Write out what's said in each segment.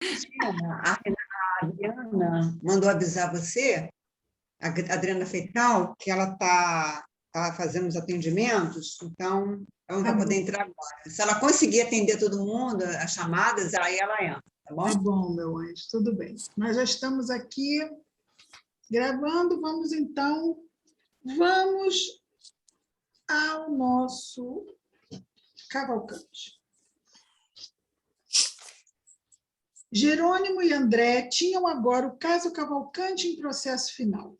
A Adriana mandou avisar você, a Adriana Feital, que ela tá fazendo os atendimentos, então ela não Tá vai poder bom, entrar agora. Se ela conseguir atender todo mundo, as chamadas, aí ela entra, tá bom? tá bom, meu anjo, tudo bem. Nós já estamos aqui gravando, vamos ao nosso Cavalcante. Jerônimo e André tinham agora o caso Cavalcante em processo final.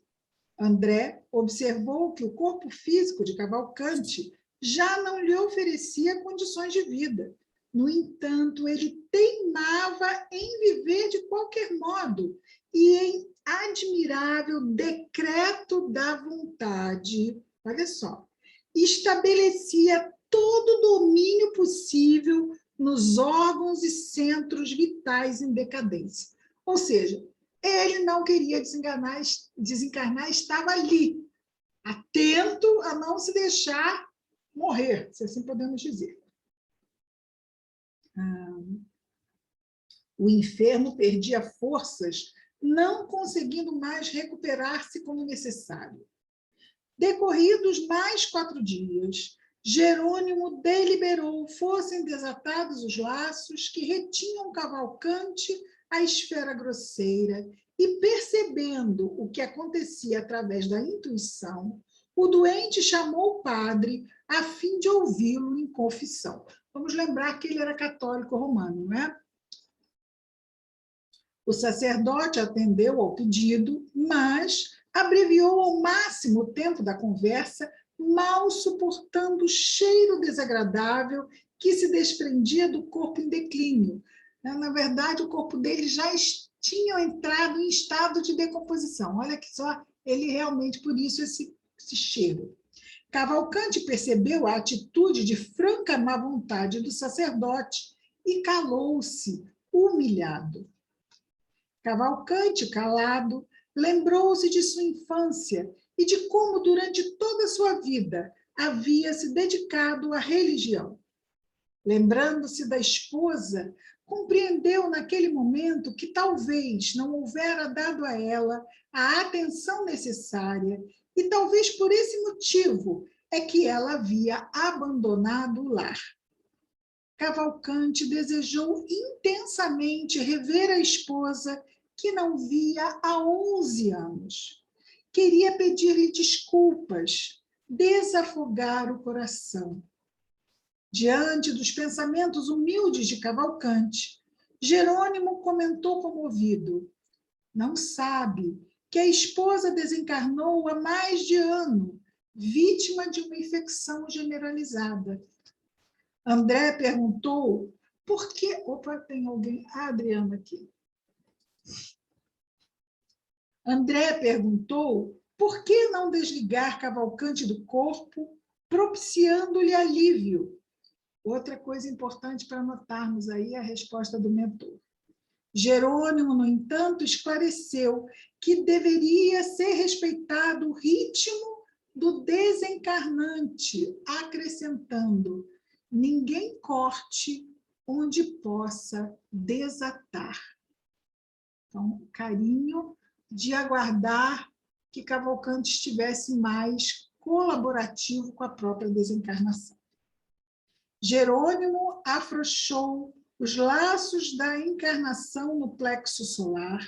André observou que o corpo físico de Cavalcante já não lhe oferecia condições de vida. No entanto, ele teimava em viver de qualquer modo e em admirável decreto da vontade, olha só, estabelecia todo o domínio possível nos órgãos e centros vitais em decadência. Ou seja, ele não queria desencarnar, estava ali, atento a não se deixar morrer, se assim podemos dizer. O enfermo perdia forças, não conseguindo mais recuperar-se como necessário. Decorridos mais 4 dias, Jerônimo deliberou fossem desatados os laços que retinham Cavalcante à esfera grosseira e, percebendo o que acontecia através da intuição, o doente chamou o padre a fim de ouvi-lo em confissão. Vamos lembrar que ele era católico romano, não é? O sacerdote atendeu ao pedido, mas abreviou ao máximo o tempo da conversa, mal suportando o cheiro desagradável que se desprendia do corpo em declínio. Na verdade, o corpo dele já tinha entrado em estado de decomposição. Olha que só, ele realmente, por isso, esse cheiro. Cavalcante percebeu a atitude de franca má vontade do sacerdote e calou-se, humilhado. Cavalcante, calado, lembrou-se de sua infância e de como, durante toda a sua vida, havia se dedicado à religião. Lembrando-se da esposa, compreendeu naquele momento que talvez não houvera dado a ela a atenção necessária e talvez por esse motivo é que ela havia abandonado o lar. Cavalcante desejou intensamente rever a esposa que não via há 11 anos. Queria pedir-lhe desculpas, desafogar o coração. Diante dos pensamentos humildes de Cavalcante, Jerônimo comentou comovido: não sabe que a esposa desencarnou há mais de ano, vítima de uma infecção generalizada. André perguntou por que... Opa, tem alguém... Ah, Adriana aqui. André perguntou por que não desligar Cavalcante do corpo, propiciando-lhe alívio. Outra coisa importante para notarmos aí é a resposta do mentor. Jerônimo, no entanto, esclareceu que deveria ser respeitado o ritmo do desencarnante, acrescentando: ninguém corte onde possa desatar. Então, carinho de aguardar que Cavalcante estivesse mais colaborativo com a própria desencarnação. Jerônimo afrouxou os laços da encarnação no plexo solar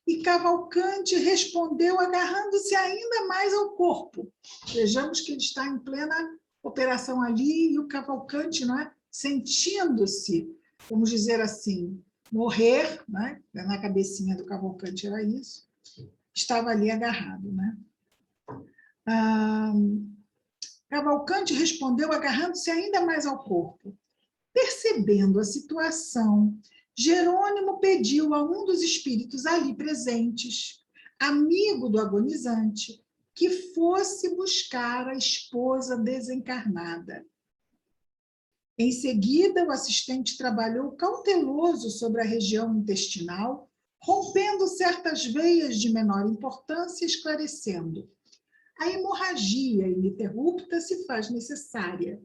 e Cavalcante respondeu agarrando-se ainda mais ao corpo. Vejamos que ele está em plena operação ali e o Cavalcante, não é? Sentindo-se, vamos dizer assim, morrer, né? Na cabecinha do Cavalcante era isso, estava ali agarrado, né? Cavalcante respondeu agarrando-se ainda mais ao corpo. Percebendo a situação, Jerônimo pediu a um dos espíritos ali presentes, amigo do agonizante, que fosse buscar a esposa desencarnada. Em seguida, o assistente trabalhou cauteloso sobre a região intestinal, rompendo certas veias de menor importância, esclarecendo: a hemorragia ininterrupta se faz necessária.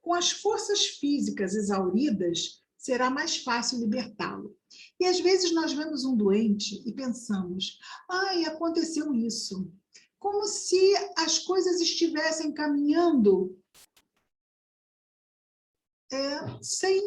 Com as forças físicas exauridas, será mais fácil libertá-lo. E às vezes nós vemos um doente e pensamos, ai, aconteceu isso. Como se as coisas estivessem caminhando sem,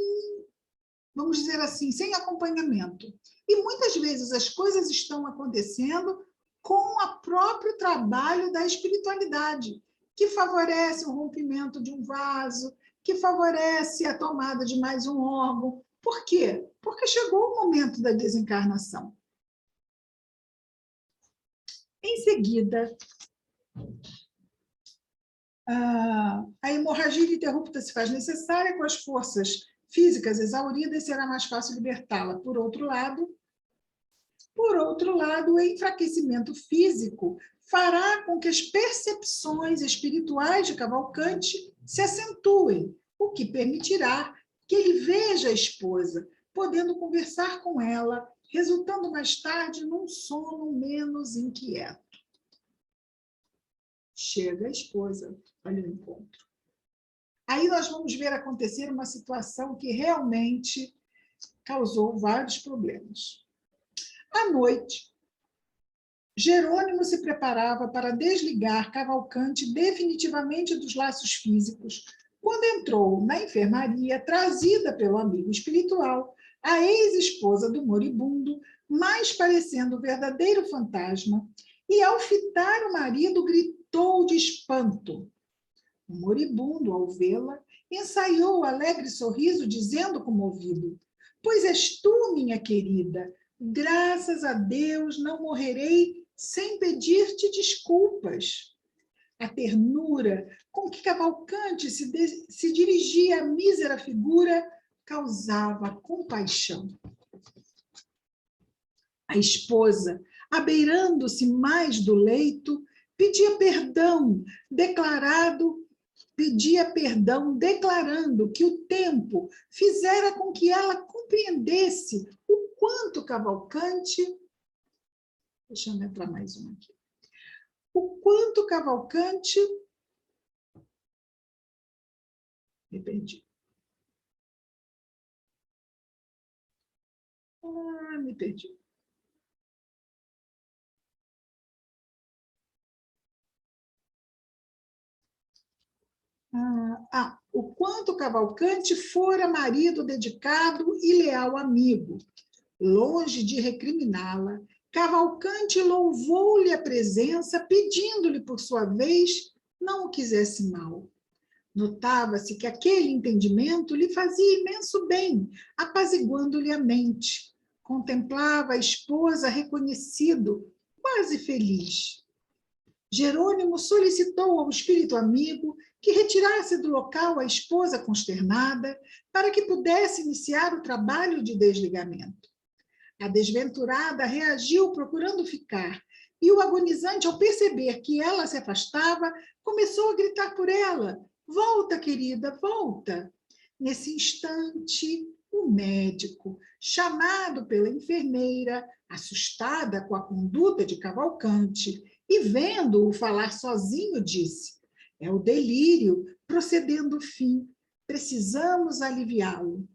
vamos dizer assim, sem acompanhamento. E muitas vezes as coisas estão acontecendo com o próprio trabalho da espiritualidade, que favorece o rompimento de um vaso, que favorece a tomada de mais um órgão. Por quê? Porque chegou o momento da desencarnação. Em seguida, a hemorragia ininterrupta se faz necessária, com as forças físicas exauridas, será mais fácil libertá-la. Por outro lado, o enfraquecimento físico fará com que as percepções espirituais de Cavalcante se acentuem, o que permitirá que ele veja a esposa, podendo conversar com ela, resultando mais tarde num sono menos inquieto. Chega a esposa, olha o encontro. Aí nós vamos ver acontecer uma situação que realmente causou vários problemas. À noite, Jerônimo se preparava para desligar Cavalcante definitivamente dos laços físicos, quando entrou na enfermaria, trazida pelo amigo espiritual, a ex-esposa do moribundo, mais parecendo o verdadeiro fantasma, e ao fitar o marido, gritou de espanto. O moribundo, ao vê-la, ensaiou o alegre sorriso, dizendo comovido, pois és tu, minha querida, graças a Deus não morrerei sem pedir-te desculpas. A ternura com que Cavalcante se dirigia à mísera figura causava compaixão. A esposa, abeirando-se mais do leito, pedia perdão, declarando que o tempo fizera com que ela compreendesse o quanto Cavalcante... Deixa eu entrar mais uma aqui. O quanto Cavalcante... Me perdi. Me perdi. O quanto Cavalcante fora marido dedicado e leal amigo. Longe de recriminá-la, Cavalcante louvou-lhe a presença, pedindo-lhe, por sua vez, não o quisesse mal. Notava-se que aquele entendimento lhe fazia imenso bem, apaziguando-lhe a mente. Contemplava a esposa reconhecido, quase feliz. Jerônimo solicitou ao espírito amigo que retirasse do local a esposa consternada para que pudesse iniciar o trabalho de desligamento. A desventurada reagiu procurando ficar, e o agonizante, ao perceber que ela se afastava, começou a gritar por ela, volta, querida, volta. Nesse instante, o médico, chamado pela enfermeira, assustada com a conduta de Cavalcante, e vendo-o falar sozinho, disse, é o delírio procedendo o fim, precisamos aliviá-lo.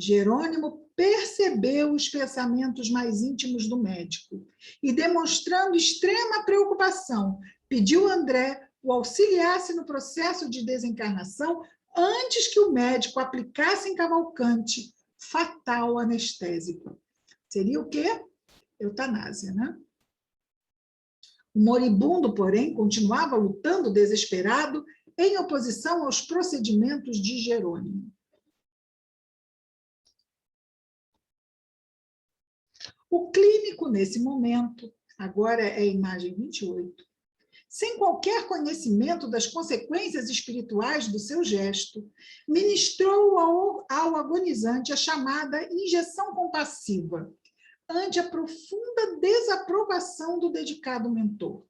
Jerônimo percebeu os pensamentos mais íntimos do médico e, demonstrando extrema preocupação, pediu a André o auxiliasse no processo de desencarnação antes que o médico aplicasse em Cavalcante fatal anestésico. Seria o quê? Eutanásia, né? O moribundo, porém, continuava lutando desesperado em oposição aos procedimentos de Jerônimo. O clínico, nesse momento, agora é a imagem 28, sem qualquer conhecimento das consequências espirituais do seu gesto, ministrou ao agonizante a chamada injeção compassiva, ante a profunda desaprovação do dedicado mentor.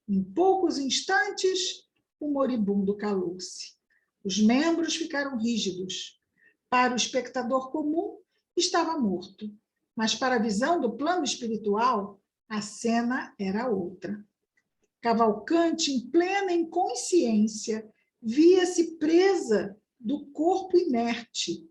Em poucos instantes, o moribundo calou-se. Os membros ficaram rígidos. Para o espectador comum, estava morto. Mas para a visão do plano espiritual, a cena era outra. Cavalcante, em plena inconsciência, via-se presa do corpo inerte.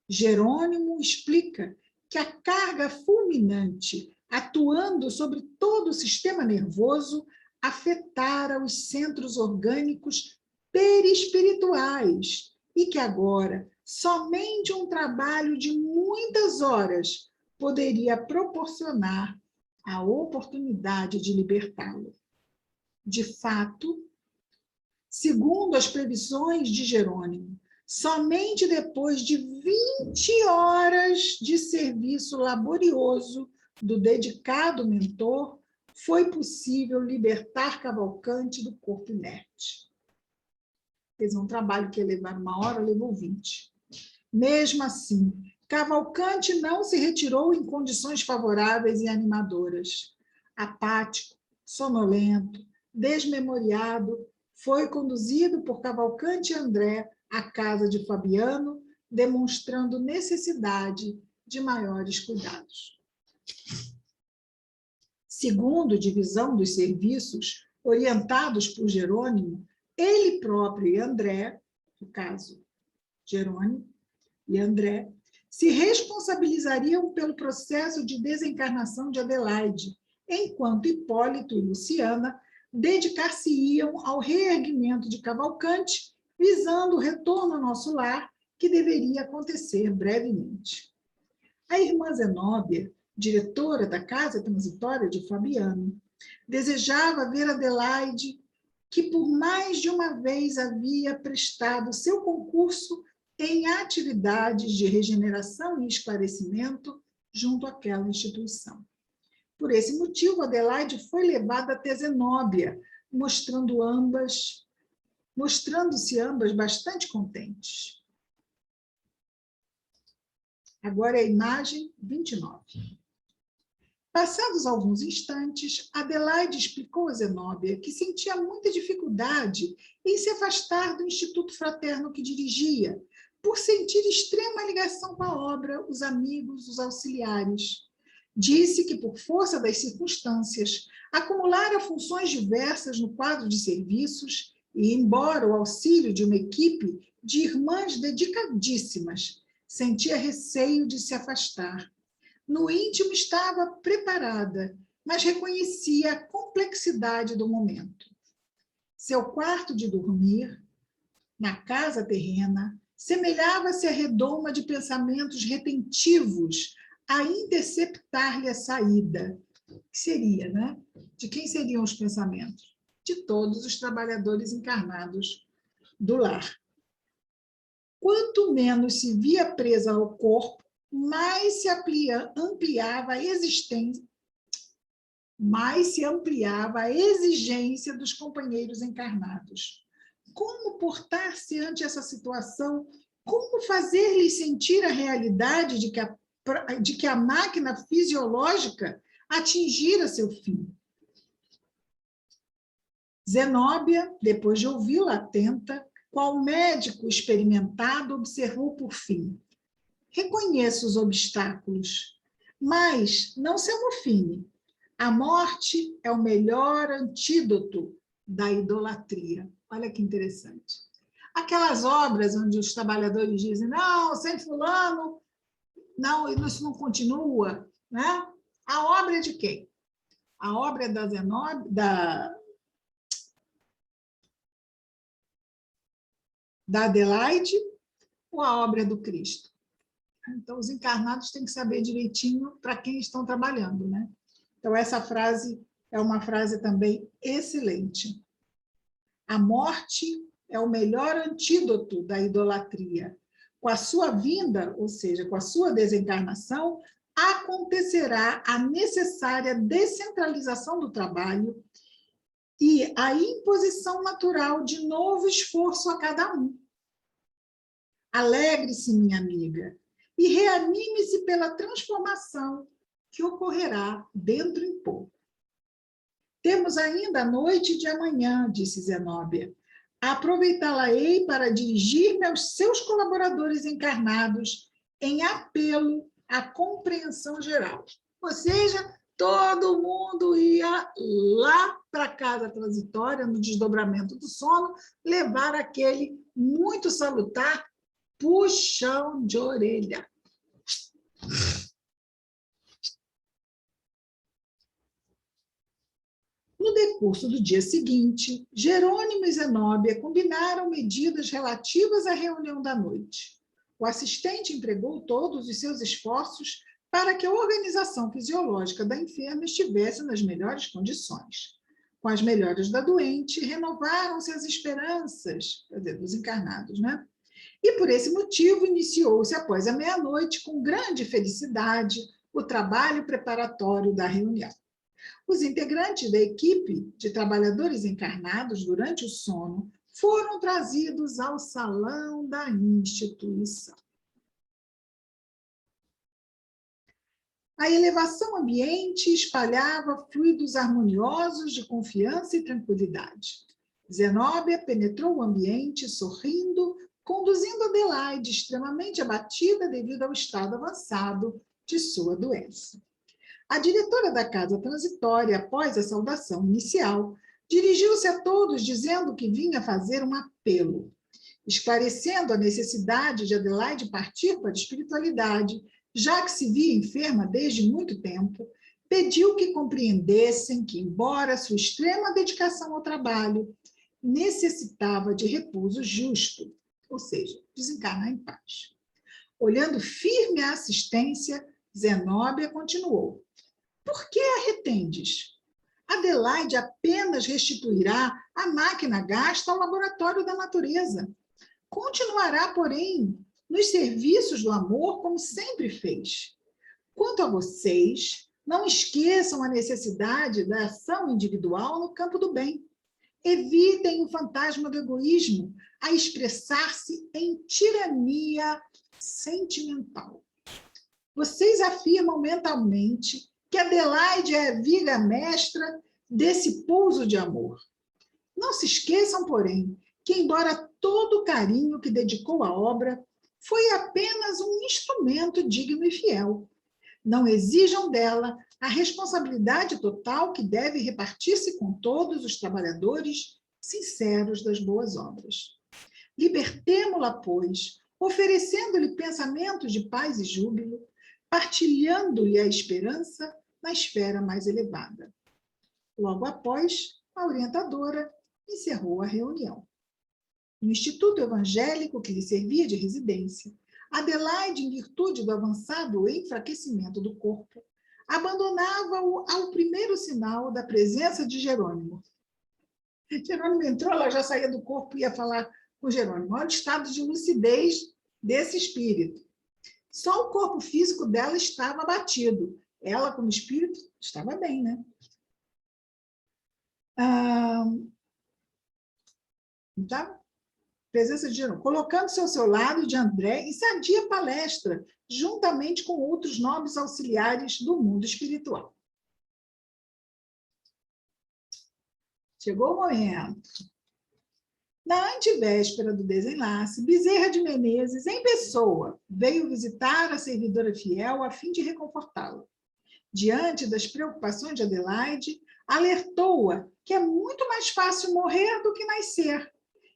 Jerônimo explica que a carga fulminante, atuando sobre todo o sistema nervoso, afetara os centros orgânicos perispirituais e que agora somente um trabalho de muitas horas poderia proporcionar a oportunidade de libertá-lo. De fato, segundo as previsões de Jerônimo, somente depois de 20 horas de serviço laborioso do dedicado mentor foi possível libertar Cavalcante do corpo inerte. Fez um trabalho que ia levar 1 hora, levou 20. Mesmo assim, Cavalcante não se retirou em condições favoráveis e animadoras. Apático, sonolento, desmemoriado, foi conduzido por Cavalcante e André à casa de Fabiano, demonstrando necessidade de maiores cuidados. Segundo divisão dos serviços, orientados por Jerônimo, ele próprio e André, no caso, Jerônimo e André, se responsabilizariam pelo processo de desencarnação de Adelaide, enquanto Hipólito e Luciana dedicar-se-iam ao reerguimento de Cavalcante, visando o retorno ao nosso lar, que deveria acontecer brevemente. A irmã Zenóbia, diretora da Casa Transitória de Fabiano, desejava ver Adelaide, que por mais de uma vez havia prestado seu concurso em atividades de regeneração e esclarecimento junto àquela instituição. Por esse motivo, Adelaide foi levada até Zenóbia, mostrando-se ambas bastante contentes. Agora é a imagem 29. Passados alguns instantes, Adelaide explicou a Zenóbia que sentia muita dificuldade em se afastar do Instituto Fraterno que dirigia, por sentir extrema ligação com a obra, os amigos, os auxiliares. Disse que, por força das circunstâncias, acumulara funções diversas no quadro de serviços e, embora o auxílio de uma equipe de irmãs dedicadíssimas, sentia receio de se afastar. No íntimo estava preparada, mas reconhecia a complexidade do momento. Seu quarto de dormir, na casa terrena, semelhava-se a redoma de pensamentos retentivos a interceptar-lhe a saída. Que seria, né? De quem seriam os pensamentos? De todos os trabalhadores encarnados do lar. Quanto menos se via presa ao corpo, mais se ampliava a existência, mais se ampliava a exigência dos companheiros encarnados. Como portar-se ante essa situação? Como fazer-lhes sentir a realidade de que a máquina fisiológica atingira seu fim? Zenóbia, depois de ouvi-la atenta, qual médico experimentado, observou por fim: reconheço os obstáculos, mas não se amofine. A morte é o melhor antídoto da idolatria. Olha que interessante. Aquelas obras onde os trabalhadores dizem, não, sem fulano, não, isso não continua, né? A obra é de quem? A obra é da Zenóbia, da Adelaide, ou a obra é do Cristo? Então, os encarnados têm que saber direitinho para quem estão trabalhando, né? Então, essa frase é uma frase também excelente. A morte é o melhor antídoto da idolatria. Com a sua vinda, ou seja, com a sua desencarnação, acontecerá a necessária descentralização do trabalho e a imposição natural de novo esforço a cada um. Alegre-se, minha amiga, e reanime-se pela transformação que ocorrerá dentro em pouco. Temos ainda a noite de amanhã, disse Zenóbia. Aproveitá-la-ei para dirigir-me aos seus colaboradores encarnados em apelo à compreensão geral. Ou seja, todo mundo ia lá para a casa transitória, no desdobramento do sono, levar aquele muito salutar puxão de orelha. No decurso do dia seguinte, Jerônimo e Zenóbia combinaram medidas relativas à reunião da noite. O assistente empregou todos os seus esforços para que a organização fisiológica da enferma estivesse nas melhores condições. Com as melhoras da doente, renovaram-se as esperanças, quer dizer, dos encarnados, né? E, por esse motivo, iniciou-se após a meia-noite, com grande felicidade, o trabalho preparatório da reunião. Os integrantes da equipe de trabalhadores encarnados durante o sono foram trazidos ao salão da instituição. A elevação ambiente espalhava fluidos harmoniosos de confiança e tranquilidade. Zenóbia penetrou o ambiente sorrindo, conduzindo Adelaide, extremamente abatida devido ao estado avançado de sua doença. A diretora da casa transitória, após a saudação inicial, dirigiu-se a todos dizendo que vinha fazer um apelo, esclarecendo a necessidade de Adelaide partir para a espiritualidade, já que se via enferma desde muito tempo, pediu que compreendessem que, embora sua extrema dedicação ao trabalho, necessitava de repouso justo, ou seja, desencarnar em paz. Olhando firme a assistência, Zenóbia continuou. Por que a retendes? Adelaide apenas restituirá a máquina gasta ao laboratório da natureza. Continuará, porém, nos serviços do amor, como sempre fez. Quanto a vocês, não esqueçam a necessidade da ação individual no campo do bem. Evitem o fantasma do egoísmo a expressar-se em tirania sentimental. Vocês afirmam mentalmente que Adelaide é a viga mestra desse pouso de amor. Não se esqueçam, porém, que, embora todo o carinho que dedicou à obra, foi apenas um instrumento digno e fiel. Não exijam dela a responsabilidade total que deve repartir-se com todos os trabalhadores sinceros das boas obras. Libertemo-la, pois, oferecendo-lhe pensamentos de paz e júbilo, partilhando-lhe a esperança na esfera mais elevada. Logo após, a orientadora encerrou a reunião. No Instituto Evangélico que lhe servia de residência, Adelaide, em virtude do avançado enfraquecimento do corpo, abandonava-o ao primeiro sinal da presença de Jerônimo. Jerônimo entrou, ela já saía do corpo e ia falar com Jerônimo. Olha o estado de lucidez desse espírito. Só o corpo físico dela estava abatido. Ela, como espírito, estava bem, né? Então, presença de Jerônimo. Colocando-se ao seu lado de André em sadia palestra, juntamente com outros nobres auxiliares do mundo espiritual. Chegou o momento. Na antevéspera do desenlace, Bezerra de Menezes, em pessoa, veio visitar a servidora fiel a fim de reconfortá-la. Diante das preocupações de Adelaide, alertou-a que é muito mais fácil morrer do que nascer,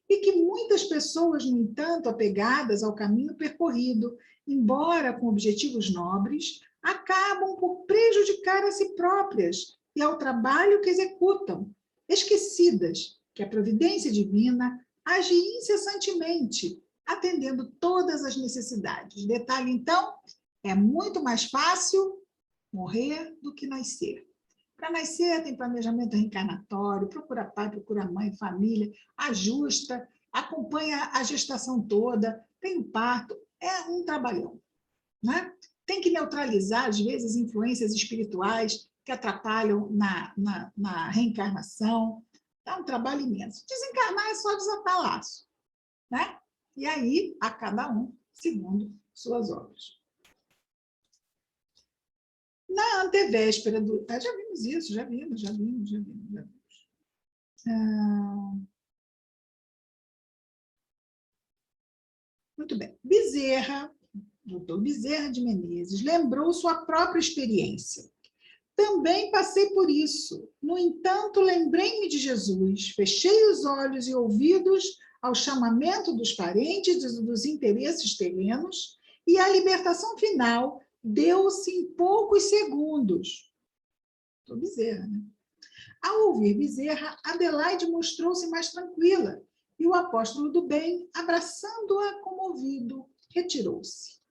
e que muitas pessoas, no entanto, apegadas ao caminho percorrido, embora com objetivos nobres, acabam por prejudicar a si próprias e ao trabalho que executam, esquecidas que a providência divina age incessantemente, atendendo todas as necessidades. Detalhe, então, é muito mais fácil morrer do que nascer. Para nascer, tem planejamento reencarnatório, procura pai, procura mãe, família, ajusta, acompanha a gestação toda, tem o parto, é um trabalhão, né? Tem que neutralizar, às vezes, influências espirituais que atrapalham na reencarnação. É um trabalho imenso. Desencarnar é só desatar laço, né? E aí, a cada um, segundo suas obras. Na antevéspera do... Já vimos isso, já vimos. Muito bem. Bezerra, doutor Bezerra de Menezes, lembrou sua própria experiência. Também passei por isso. No entanto, lembrei-me de Jesus, fechei os olhos e ouvidos ao chamamento dos parentes e dos interesses terrenos, e a libertação final deu-se em poucos segundos. Doutor Bezerra, né? Ao ouvir Bezerra, Adelaide mostrou-se mais tranquila, e o apóstolo do bem, abraçando-a comovido, retirou-se.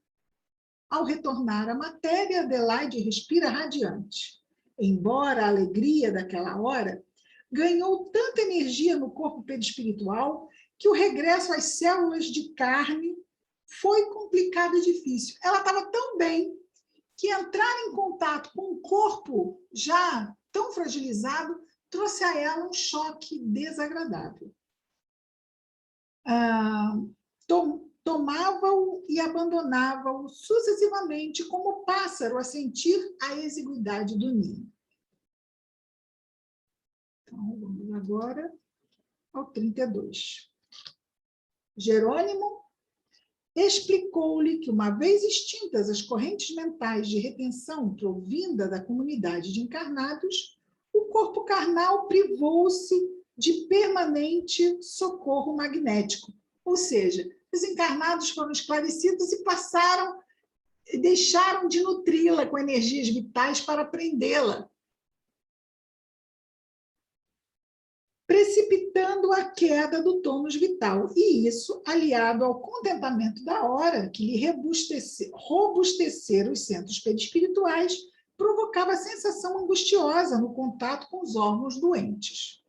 Ao retornar à matéria, Adelaide respira radiante. Embora a alegria daquela hora ganhou tanta energia no corpo perispiritual que o regresso às células de carne foi complicado e difícil. Ela estava tão bem que entrar em contato com um corpo já tão fragilizado trouxe a ela um choque desagradável. Tomava-o e abandonava-o sucessivamente, como o pássaro a sentir a exiguidade do ninho. Então, vamos agora ao 32. Jerônimo explicou-lhe que, uma vez extintas as correntes mentais de retenção provinda da comunidade de encarnados, o corpo carnal privou-se de permanente socorro magnético. Ou seja, os encarnados foram esclarecidos e deixaram de nutri-la com energias vitais para prendê-la, precipitando a queda do tônus vital. E isso, aliado ao contentamento da hora, que lhe robustecer os centros perispirituais, provocava sensação angustiosa no contato com os órgãos doentes.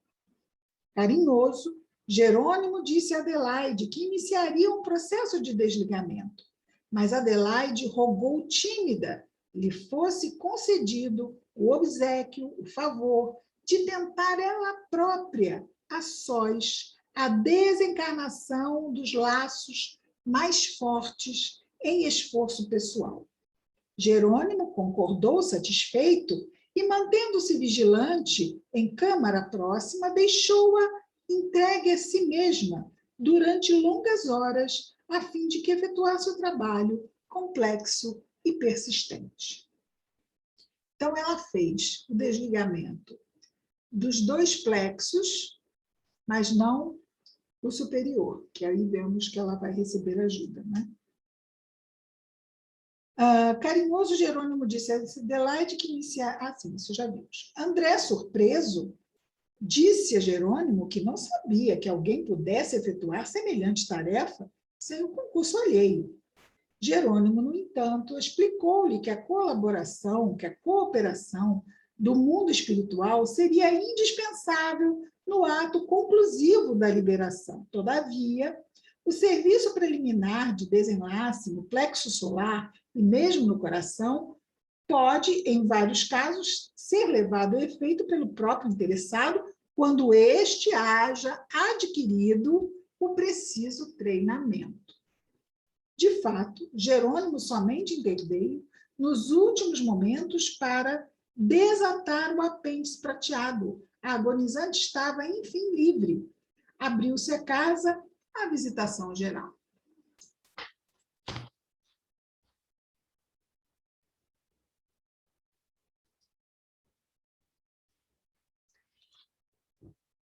Carinhoso, Jerônimo disse a Adelaide que iniciaria um processo de desligamento, mas Adelaide rogou tímida lhe fosse concedido o obséquio, o favor, de tentar ela própria, a sós, a desencarnação dos laços mais fortes em esforço pessoal. Jerônimo concordou satisfeito e, mantendo-se vigilante em câmara próxima, deixou-a entregue a si mesma durante longas horas, a fim de que efetuasse o trabalho complexo e persistente. Então, ela fez o desligamento dos dois plexos, mas não o superior, que aí vemos que ela vai receber ajuda, né? Carinhoso, Jerônimo disse a Adelaide que iniciar... sim, isso já vimos. André, surpreso, disse a Jerônimo que não sabia que alguém pudesse efetuar semelhante tarefa sem o concurso alheio. Jerônimo, no entanto, explicou-lhe que a colaboração, que a cooperação do mundo espiritual seria indispensável no ato conclusivo da liberação. Todavia, o serviço preliminar de desenlace no plexo solar e mesmo no coração pode, em vários casos, ser levado a efeito pelo próprio interessado quando este haja adquirido o preciso treinamento. De fato, Jerônimo somente interveio nos últimos momentos para desatar o apêndice prateado. A agonizante estava, enfim, livre. Abriu-se a casa, a visitação geral.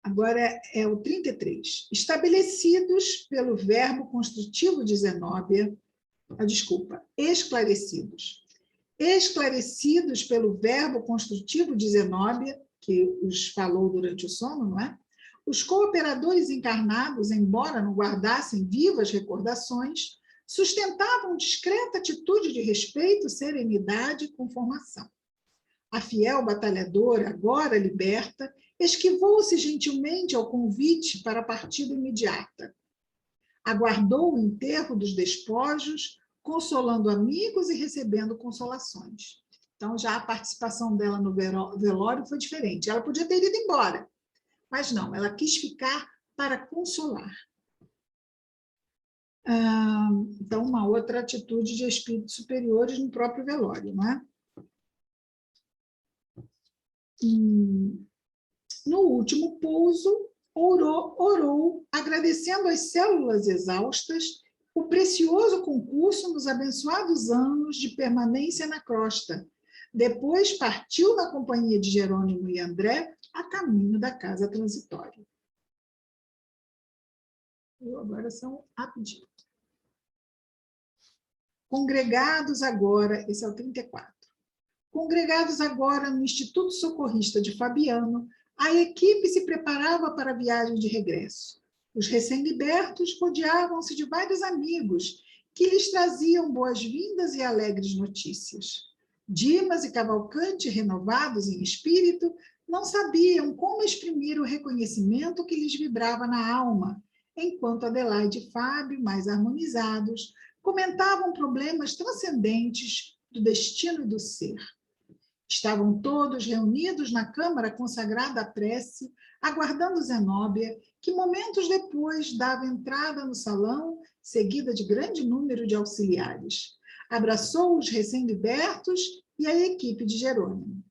Agora é o 33. Estabelecidos pelo verbo construtivo de Zenóbia, esclarecidos. Esclarecidos pelo verbo construtivo de Zenóbia, que os falou durante o sono, não é? Os cooperadores encarnados, embora não guardassem vivas recordações, sustentavam discreta atitude de respeito, serenidade e conformação. A fiel batalhadora, agora liberta, esquivou-se gentilmente ao convite para a partida imediata. Aguardou o enterro dos despojos, consolando amigos e recebendo consolações. Então, já a participação dela no velório foi diferente. Ela podia ter ido embora, mas não, ela quis ficar para consolar. Então, uma outra atitude de espíritos superiores no próprio velório, não é? No último pouso, orou, agradecendo às células exaustas o precioso concurso nos abençoados anos de permanência na crosta. Depois partiu na companhia de Jerônimo e André a caminho da casa transitória. Agora são rapidinho. Congregados agora, esse é o 34. Congregados agora no Instituto Socorrista de Fabiano, a equipe se preparava para a viagem de regresso. Os recém-libertos rodeavam-se de vários amigos que lhes traziam boas-vindas e alegres notícias. Dimas e Cavalcante, renovados em espírito, não sabiam como exprimir o reconhecimento que lhes vibrava na alma, enquanto Adelaide e Fábio, mais harmonizados, comentavam problemas transcendentes do destino e do ser. Estavam todos reunidos na câmara consagrada à prece, aguardando Zenóbia, que momentos depois dava entrada no salão, seguida de grande número de auxiliares. Abraçou os recém-libertos e a equipe de Jerônimo.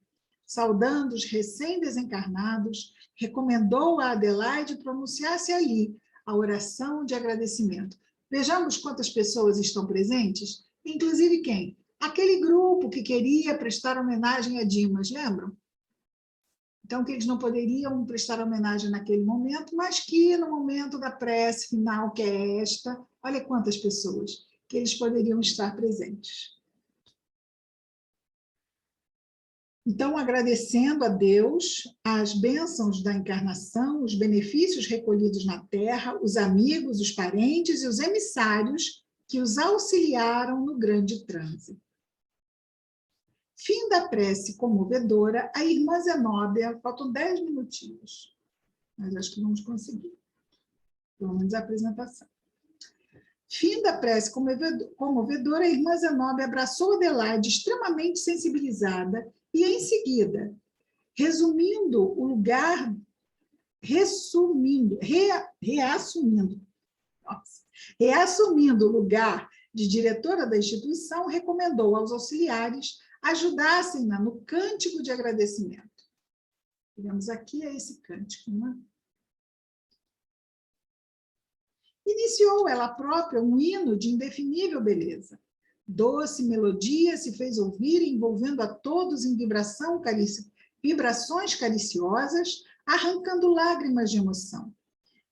Saudando os recém-desencarnados, recomendou a Adelaide pronunciasse ali a oração de agradecimento. Vejamos quantas pessoas estão presentes, inclusive quem? Aquele grupo que queria prestar homenagem a Dimas, lembram? Então, que eles não poderiam prestar homenagem naquele momento, mas que no momento da prece final, que é esta, olha quantas pessoas, que eles poderiam estar presentes. Então, agradecendo a Deus as bênçãos da encarnação, os benefícios recolhidos na Terra, os amigos, os parentes e os emissários que os auxiliaram no grande transe. Fim da prece comovedora, a irmã Zenóbia, faltam 10 minutinhos, mas acho que vamos conseguir, pelo menos a apresentação. Fim da prece comovedora, a irmã Zenóbia abraçou Adelaide, extremamente sensibilizada, e em seguida, reassumindo o lugar de diretora da instituição, recomendou aos auxiliares ajudassem-na no cântico de agradecimento. Vemos aqui esse cântico, né? Iniciou ela própria um hino de indefinível beleza. Doce melodia se fez ouvir, envolvendo a todos em vibrações cariciosas, arrancando lágrimas de emoção.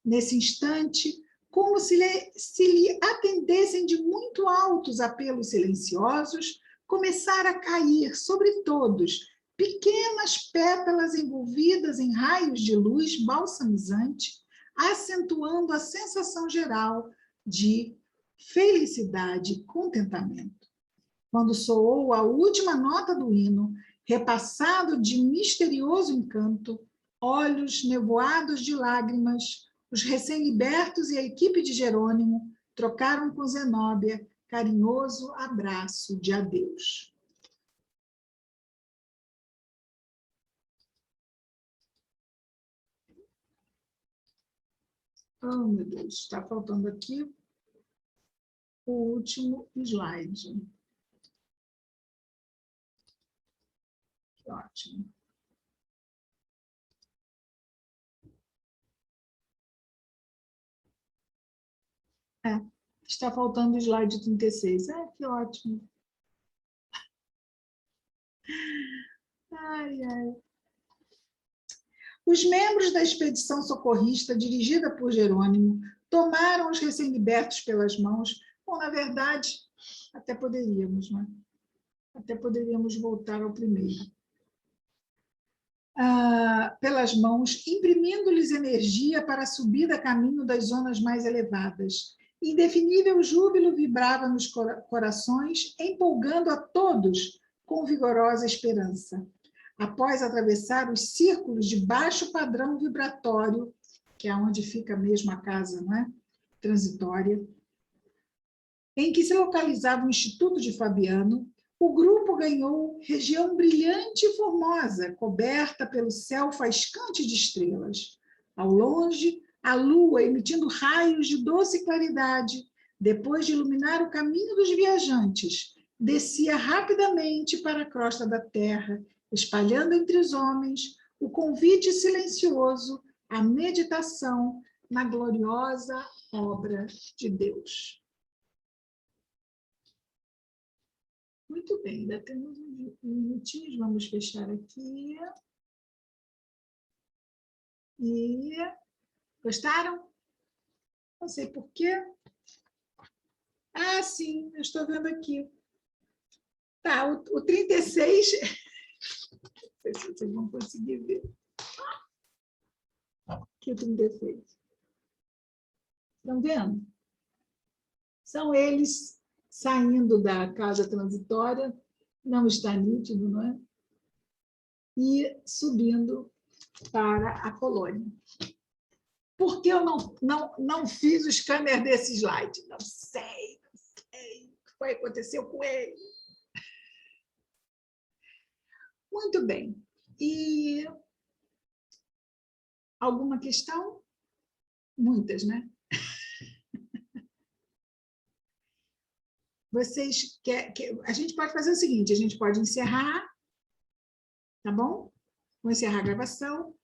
Nesse instante, como se lhe atendessem de muito altos apelos silenciosos, começaram a cair sobre todos pequenas pétalas envolvidas em raios de luz balsamizante, acentuando a sensação geral de felicidade e contentamento. Quando soou a última nota do hino, repassado de misterioso encanto, olhos nevoados de lágrimas, os recém-libertos e a equipe de Jerônimo trocaram com Zenóbia carinhoso abraço de adeus. Oh, meu Deus, está faltando aqui o último slide. Que ótimo. Está faltando o slide 36. Que ótimo. Ai, ai. Os membros da expedição socorrista, dirigida por Jerônimo, tomaram os recém-libertos pelas mãos. Bom, na verdade, até poderíamos, né? Até poderíamos voltar ao primeiro. Pelas mãos, imprimindo-lhes energia para a subida a caminho das zonas mais elevadas. Indefinível júbilo vibrava nos corações, empolgando a todos com vigorosa esperança. Após atravessar os círculos de baixo padrão vibratório, que é onde fica mesmo a casa, não é? Transitória, em que se localizava o Instituto de Fabiano, o grupo ganhou região brilhante e formosa, coberta pelo céu faiscante de estrelas. Ao longe, a lua, emitindo raios de doce claridade, depois de iluminar o caminho dos viajantes, descia rapidamente para a crosta da terra, espalhando entre os homens o convite silencioso à meditação na gloriosa obra de Deus. Muito bem, ainda temos uns minutinhos, vamos fechar aqui. E gostaram? Não sei por quê. Sim, eu estou vendo aqui. Tá, o 36... Não sei se vocês vão conseguir ver. que o 36. Estão vendo? São eles saindo da casa transitória, não está nítido, não é? E subindo para a colônia. Por que eu não fiz o scanner desse slide? Não sei o que aconteceu com ele. Muito bem. E alguma questão? Muitas, né? Vocês a gente pode fazer o seguinte, a gente pode encerrar, tá bom? Vou encerrar a gravação.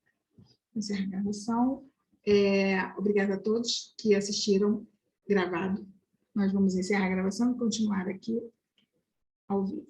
Encerrar a gravação. Obrigada a todos que assistiram gravado. Nós vamos encerrar a gravação e continuar aqui ao vivo.